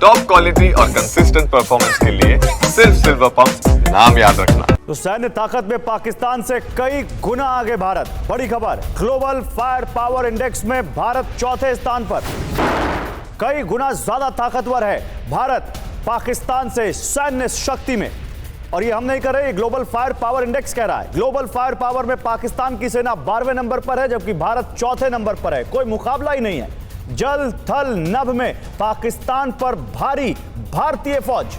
Top quality और consistent performance के लिए सिर्फ सिल्वर पंप्स नाम याद रखना। तो सैन्य ताकत में पाकिस्तान से कई गुना आगे भारत। बड़ी खबर, ग्लोबल फायर पावर इंडेक्स में भारत चौथे स्थान पर। कई गुना ज्यादा ताकतवर है भारत पाकिस्तान से सैन्य शक्ति में। और ये हम नहीं कर रहे, ये ग्लोबल फायर पावर इंडेक्स कह रहा है। ग्लोबल फायर पावर में पाकिस्तान की सेना 12वें नंबर पर है, जबकि भारत चौथे नंबर पर है। कोई मुकाबला ही नहीं है। जल थल नभ में पाकिस्तान पर भारी भारतीय फौज।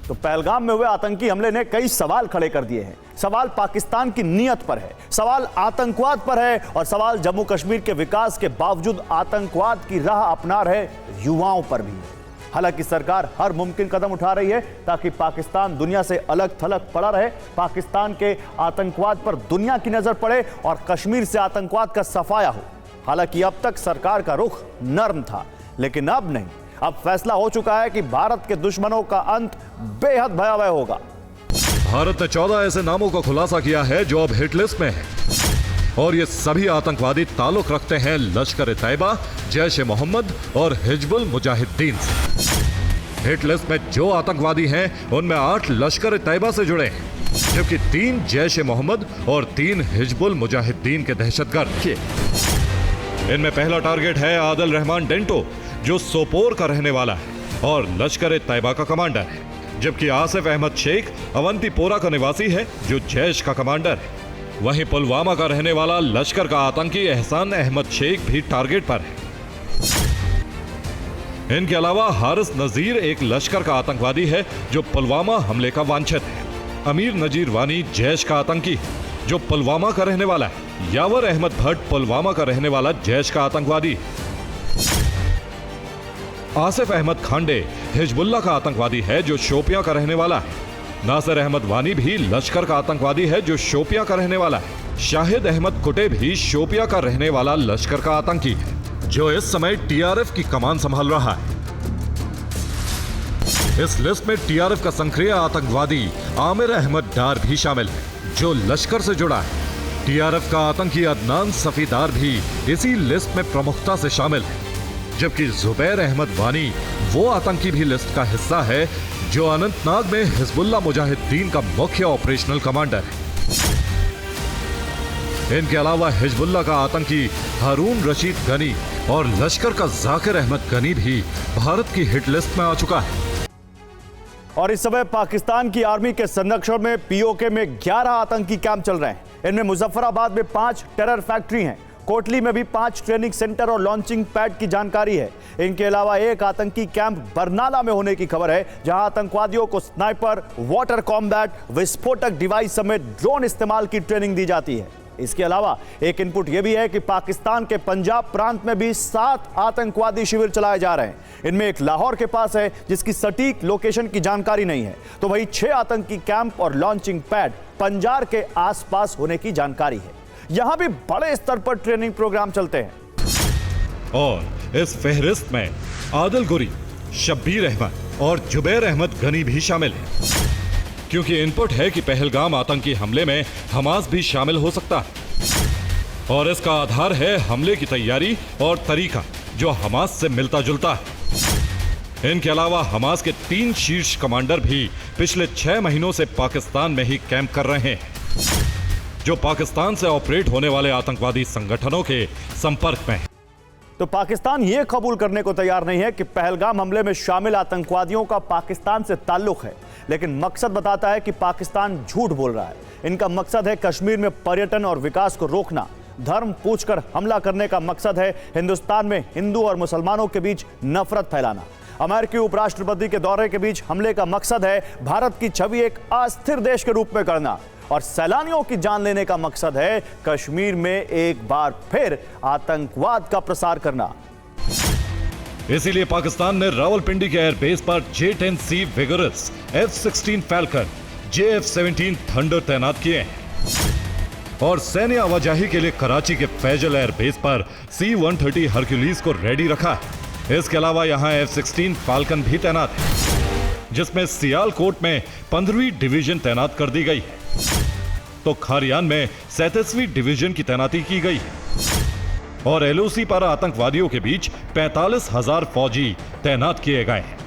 तो पहलगाम में हुए आतंकी हमले ने कई सवाल खड़े कर दिए हैं। सवाल पाकिस्तान की नीयत पर है, सवाल आतंकवाद पर है, और सवाल जम्मू कश्मीर के विकास के बावजूद आतंकवाद की राह अपना रहे युवाओं पर भी है। हालांकि सरकार हर मुमकिन कदम उठा रही है ताकि पाकिस्तान दुनिया से अलग थलग पड़ा रहे, पाकिस्तान के आतंकवाद पर दुनिया की नजर पड़े और कश्मीर से आतंकवाद का सफाया हो। हालांकि अब तक सरकार का रुख नर्म था, लेकिन अब नहीं। अब फैसला हो चुका है कि भारत के दुश्मनों का अंत बेहद भयावह होगा। भारत ने 14 ऐसे नामों का खुलासा किया है जो अब हिट लिस्ट में है, और ये सभी आतंकवादी ताल्लुक रखते हैं लश्कर-ए-तैयबा, जैश-ए-मोहम्मद और हिजबुल मुजाहिदीन से। हिट लिस्ट में जो आतंकवादी हैं उनमें 8 लश्कर-ए-तैयबा से जुड़े हैं, जबकि 3 जैश-ए-मोहम्मद और 3 हिजबुल मुजाहिदीन के दहशतगर्द के। इनमें पहला टारगेट है आदिल रहमान डेंटो, जो सोपोर का रहने वाला है और लश्कर-ए-तैयबा का कमांडर है, जबकि आसिफ अहमद शेख अवंतीपोरा का निवासी है, जो जैश का कमांडर है। वहीं पुलवामा का रहने वाला लश्कर का आतंकी एहसान अहमद शेख भी टारगेट पर है। इनके अलावा हारिस नजीर एक लश्कर का आतंकवादी है जो पुलवामा हमले का वांछित है। अमीर नजीर वानी जैश का आतंकी जो पुलवामा का रहने वाला है। यावर अहमद भट्ट पुलवामा का रहने वाला जैश का आतंकवादी। आसिफ अहमद खांडे हिजबुल्लाह का आतंकवादी है जो शोपियां का रहने वाला है। नासिर अहमद वानी भी लश्कर का आतंकवादी है जो शोपियां का रहने वाला है। शाहिद अहमद कुटे भी शोपियां का रहने वाला लश्कर का आतंकी है, जो इस समय टीआरएफ की कमान संभाल रहा है। इस लिस्ट में टीआरएफ का संक्रिय आतंकवादी आमिर अहमद डार भी शामिल है, जो लश्कर से जुड़ा है। टीआरएफ का आतंकी अदनान सफीदार भी इसी लिस्ट में प्रमुखता से शामिल है, जबकि जुबैर अहमद वानी वो आतंकी भी लिस्ट का हिस्सा है जो अनंतनाग में हिजबुल्लाह मुजाहिदीन का मुख्य ऑपरेशनल कमांडर है। इनके अलावा हिजबुल्लाह का आतंकी हारून रशीद गनी और लश्कर का जाकिर अहमद गनी भी भारत की हिट लिस्ट में आ चुका है। और इस समय पाकिस्तान की आर्मी के संरक्षण में पीओके में 11 आतंकी कैंप चल रहे हैं। इनमें मुजफ्फराबाद में 5 टेरर फैक्ट्री हैं, कोटली में भी 5 ट्रेनिंग सेंटर और लॉन्चिंग पैड की जानकारी है। इनके अलावा एक आतंकी कैंप बरनाला में होने की खबर है, जहां आतंकवादियों को स्नाइपर, वाटर कॉम्बैट, विस्फोटक डिवाइस समेत ड्रोन इस्तेमाल की ट्रेनिंग दी जाती है। इसके अलावा एक इनपुट यह भी है कि पाकिस्तान के पंजाब प्रांत में भी 7 आतंकवादी शिविर चलाए जा रहे हैं। इनमें एक लाहौर के पास है, जिसकी सटीक लोकेशन की जानकारी नहीं है। तो वही 6 आतंकी कैंप और लॉन्चिंग पैड पंजार के आसपास होने की जानकारी है। यहां भी बड़े स्तर पर ट्रेनिंग प्रोग्राम चलते हैं। और इस फहरिस्त में आदिल गुरी, शब्बीर अहमद और जुबैर अहमद गनी भी शामिल हैं, क्योंकि इनपुट है कि पहलगाम आतंकी हमले में हमास भी शामिल हो सकता है। और इसका आधार है हमले की तैयारी और तरीका, जो हमास से मिलता जुलता है। इनके अलावा हमास के 3 शीर्ष कमांडर भी पिछले 6 महीनों से पाकिस्तान में ही कैंप कर रहे हैं, जो पाकिस्तान से ऑपरेट होने वाले आतंकवादी संगठनों के संपर्क में है। तो पाकिस्तान यह कबूल करने को तैयार नहीं है कि पहलगाम हमले में शामिल आतंकवादियों का पाकिस्तान से ताल्लुक है, लेकिन मकसद बताता है कि पाकिस्तान झूठ बोल रहा है। इनका मकसद है कश्मीर में पर्यटन और विकास को रोकना। धर्म पूछकर हमला करने का मकसद है हिंदुस्तान में हिंदू और मुसलमानों के बीच नफरत फैलाना। अमेरिकी उपराष्ट्रपति के दौरे के बीच हमले का मकसद है भारत की छवि एक अस्थिर देश के रूप में करना, और सैलानियों की जान लेने का मकसद है कश्मीर में एक बार फिर आतंकवाद का प्रसार करना। इसीलिए पाकिस्तान ने रावलपिंडी के एयरबेस पर J-10C vigorous, F-16 falcon, JF-17 thunder तैनात किए हैं, और सैन्य आवाजाही के लिए कराची के फैजल एयरबेस पर C-130 हरक्यूलिस को रेडी रखा है। इसके अलावा यहां F-16 फाल्कन भी तैनात है, जिसमें सियालकोट में 15वीं डिवीजन तैनात कर दी गई है, तो खारियान में 37वीं डिवीजन की तैनाती की गई है। और एलओसी पर आतंकवादियों के बीच 45,000 फौजी तैनात किए गए हैं।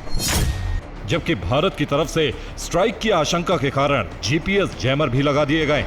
जबकि भारत की तरफ से स्ट्राइक की आशंका के कारण जीपीएस जैमर भी लगा दिए गए।